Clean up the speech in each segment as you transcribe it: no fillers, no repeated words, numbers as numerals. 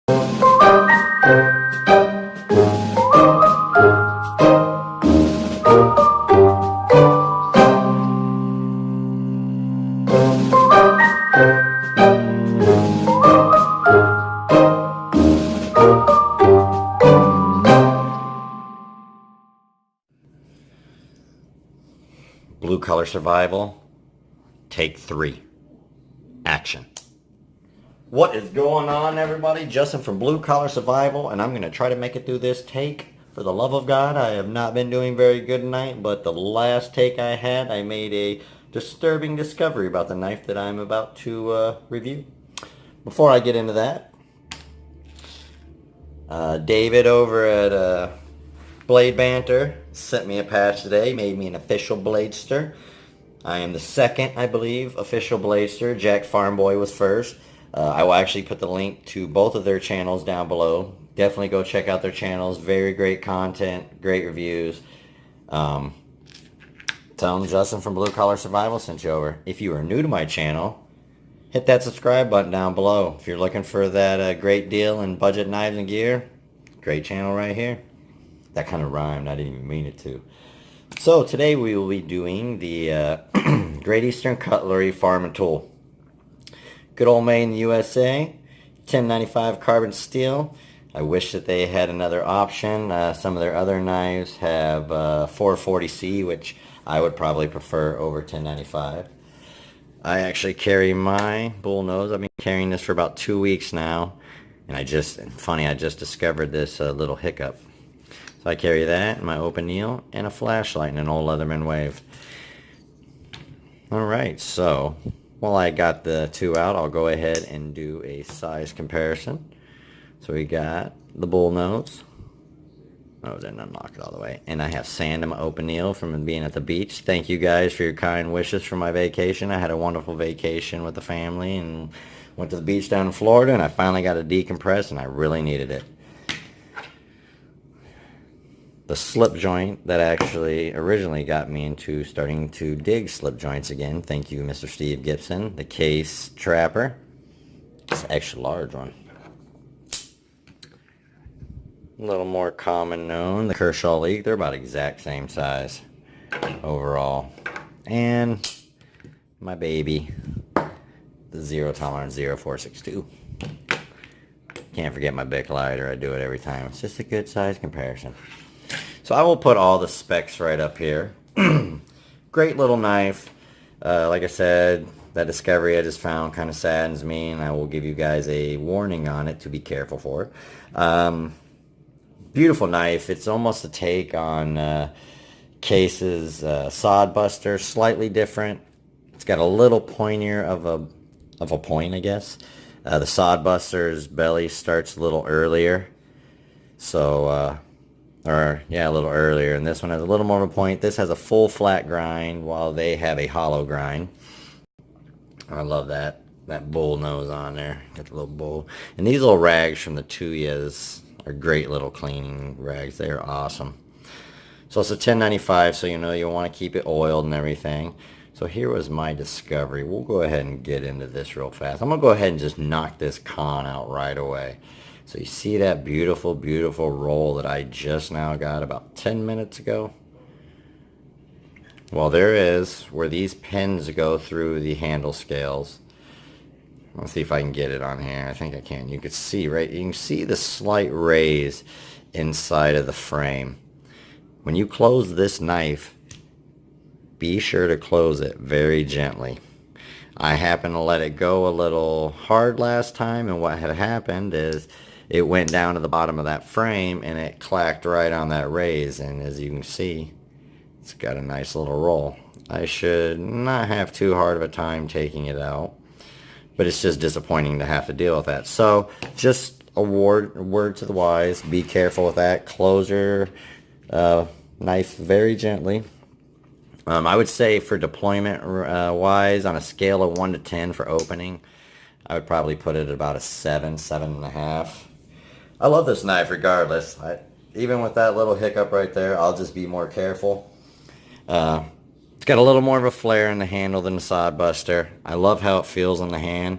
Blue collar survival, take 3. Action. What is going on, everybody? Justin from Blue Collar Survival, and I'm going to try to make it through this take. For the love of God, I have not been doing very good tonight, but the last take I had, I made a disturbing discovery about the knife that I'm about to review. Before I get into that, David over at Blade Banter sent me a patch today, made me an official Bladester. I am the second, I believe, official Bladester. Jack Farmboy was first. I will actually put the link to both of their channels down below. Definitely go check out their channels. Very great content, great reviews. Tell them Justin from Blue Collar Survival sent you over. If you are new to my channel, hit that subscribe button down below. If you're looking for that great deal in budget knives and gear, great channel right here. That kind of rhymed. I didn't even mean it to. So today we will be doing the Great Eastern Cutlery Farm and Tool. Good old made in the USA. 1095 carbon steel. I wish that they had another option. Some of their other knives have 440C, which I would probably prefer over 1095. I actually carry my Bullnose. I've been carrying this for about 2 weeks now. And I just discovered this little hiccup. So I carry that, my open needle, and a flashlight and an old Leatherman wave. Alright, so while I got the two out, I'll go ahead and do a size comparison. So we got the Bullnose. Oh, didn't unlock it all the way. And I have sand in my open needle from being at the beach. Thank you guys for your kind wishes for my vacation. I had a wonderful vacation with the family and went to the beach down in Florida, and I finally got to decompress, and I really needed it. The slip joint that actually originally got me into starting to dig slip joints again. Thank you, Mr. Steve Gibson. The Case Trapper. It's an extra large one. A little more common known, the Kershaw League. They're about exact same size overall. And my baby, the Zero Tolerance 0462. Can't forget my Bic lighter. I do it every time. It's just a good size comparison. So I will put all the specs right up here. Great little knife. Like I said, that discovery I just found kind of saddens me, and I will give you guys a warning on it to be careful for. Beautiful knife. It's almost a take on Case's Sod Buster, slightly different. It's got a little pointier of a point, I guess. The Sod Buster's belly starts a little earlier, so a little earlier, and this one has a little more of a point. This has a full flat grind, while they have a hollow grind. I love that bull nose on there. Got the little bull, and these little rags from the Tuyas are great little cleaning rags. They are awesome. So it's a 1095, so you know you want to keep it oiled and everything. So here was my discovery. We'll go ahead and get into this real fast. I'm gonna go ahead and just knock this con out right away. So you see that beautiful, beautiful roll that I just now got about 10 minutes ago? Well, there is where these pins go through the handle scales. Let's see if I can get it on here. I think I can. You can see, right? You can see the slight raise inside of the frame. When you close this knife, be sure to close it very gently. I happened to let it go a little hard last time, and what had happened is it went down to the bottom of that frame and it clacked right on that raise, and as you can see, it's got a nice little roll. I should not have too hard of a time taking it out, but it's just disappointing to have to deal with that. So just a word to the wise, be careful with that. Close your knife very gently. I would say for deployment wise, on a scale of 1 to 10 for opening, I would probably put it at about a 7, 7.5. I love this knife regardless. Even with that little hiccup right there, I'll just be more careful. It's got a little more of a flare in the handle than the Sod Buster. I love how it feels in the hand.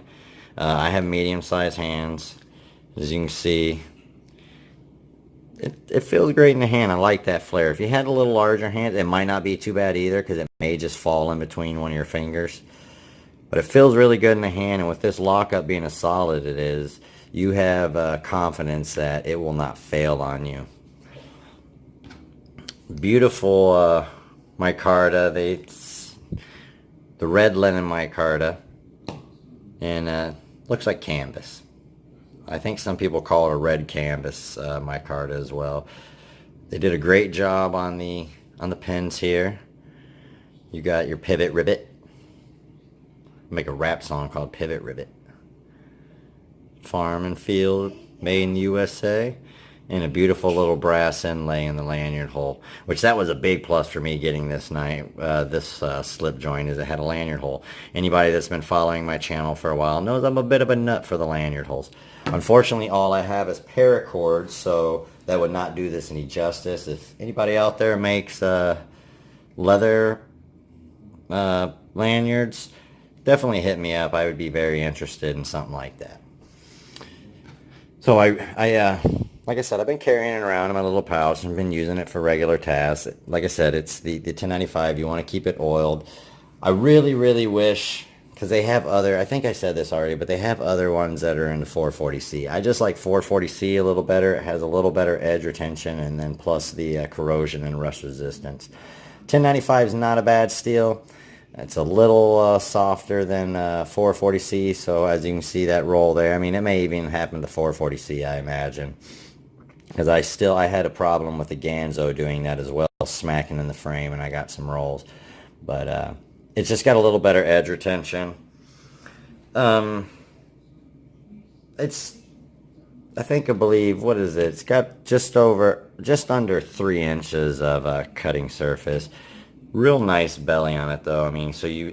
I have medium-sized hands. As you can see, it feels great in the hand. I like that flare. If you had a little larger hand, it might not be too bad either because it may just fall in between one of your fingers. But it feels really good in the hand, and with this lockup being as solid it is, you have confidence that it will not fail on you. Beautiful micarta. The red linen micarta, and looks like canvas. I think some people call it a red canvas micarta as well. They did a great job on the pins here. You got your pivot rivet. Make a rap song called Pivot Rivet. Farm and Field, made in the USA. And a beautiful little brass inlay in the lanyard hole, which that was a big plus for me getting this slip joint, is it had a lanyard hole. Anybody that's been following my channel for a while knows I'm a bit of a nut for the lanyard holes. Unfortunately, all I have is paracord, so that would not do this any justice. If anybody out there makes leather lanyards, definitely hit me up. I would be very interested in something like that. So like I said, I've been carrying it around in my little pouch and been using it for regular tasks. Like I said, it's the 1095. You want to keep it oiled. I really, really wish, because they have other, I think I said this already, but they have other ones that are in the 440C. I just like 440C a little better. It has a little better edge retention, and then plus the corrosion and rust resistance. 1095 is not a bad steel. It's a little softer than 440C, so as you can see that roll there, I mean, it may even happen to 440C, I imagine. Because I had a problem with the Ganzo doing that as well, smacking in the frame, and I got some rolls. But it's just got a little better edge retention. I believe, what is it? It's got just under 3 inches of cutting surface. Real nice belly on it though. I mean, so you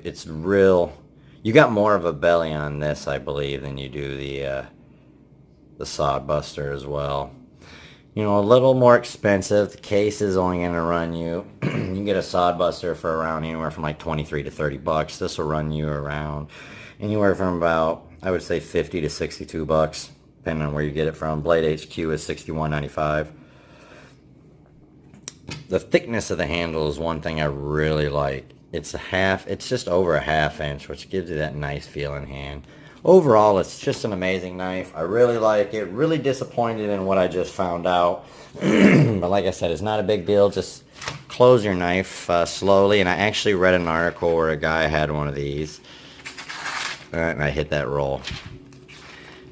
got more of a belly on this, I believe, than you do the Sod Buster as well. You know, a little more expensive. The case is only going to run you, you can get a Sod Buster for around anywhere from like 23 to 30 bucks. This will run you around anywhere from about, I would say, 50 to 62 bucks, depending on where you get it from. Blade HQ is $61.95. The thickness of the handle is one thing I really like. It's just over a ½ inch, which gives you that nice feeling hand. Overall, it's just an amazing knife. I really like it. Really disappointed in what I just found out. But like I said, it's not a big deal. Just close your knife slowly. And I actually read an article where a guy had one of these. And I hit that roll.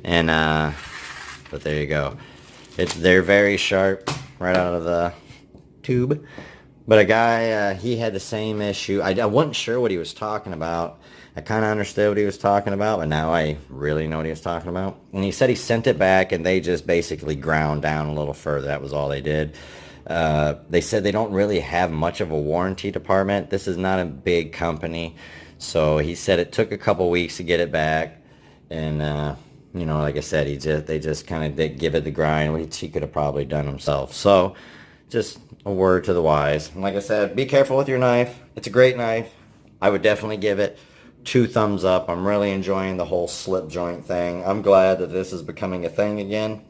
And, but there you go. They're very sharp right out of the tube. But a guy, he had the same issue. I wasn't sure what he was talking about. I kind of understood what he was talking about, but now I really know what he was talking about. And he said he sent it back, and they just basically ground down a little further. That was all they did. They said they don't really have much of a warranty department. This is not a big company. So he said it took a couple weeks to get it back. And, you know, like I said, they just kind of did give it the grind, which he could have probably done himself. So just a word to the wise. And like I said, be careful with your knife. It's a great knife. I would definitely give it 2 thumbs up. I'm really enjoying the whole slip joint thing. I'm glad that this is becoming a thing again.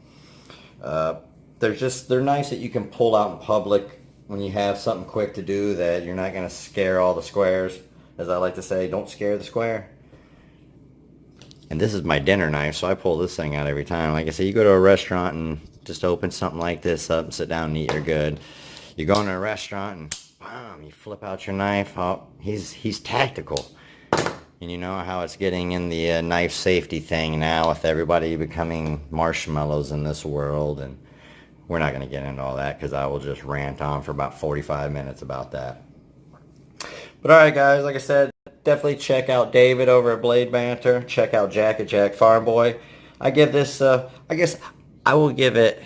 They're nice that you can pull out in public when you have something quick to do, that you're not going to scare all the squares. As I like to say, don't scare the square. And this is my dinner knife, so I pull this thing out every time. Like I said, you go to a restaurant and just open something like this up and sit down and eat, you're good. You go into a restaurant and bam, you flip out your knife. Oh, he's tactical. And you know how it's getting in the knife safety thing now with everybody becoming marshmallows in this world. And we're not going to get into all that because I will just rant on for about 45 minutes about that. But alright guys, like I said, definitely check out David over at Blade Banter. Check out Jack at Jack Farm Boy. I give this, I guess I will give it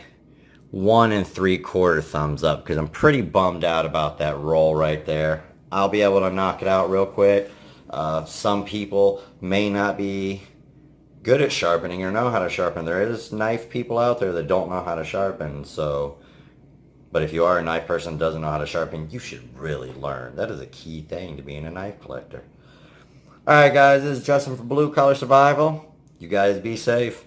1 3/4 thumbs up because I'm pretty bummed out about that roll right there. I'll be able to knock it out real quick. Some people may not be good at sharpening or know how to sharpen. There is knife people out there that don't know how to sharpen. So, but if you are a knife person that doesn't know how to sharpen, you should really learn. That is a key thing to being a knife collector. Alright guys, this is Justin from Blue Collar Survival. You guys be safe.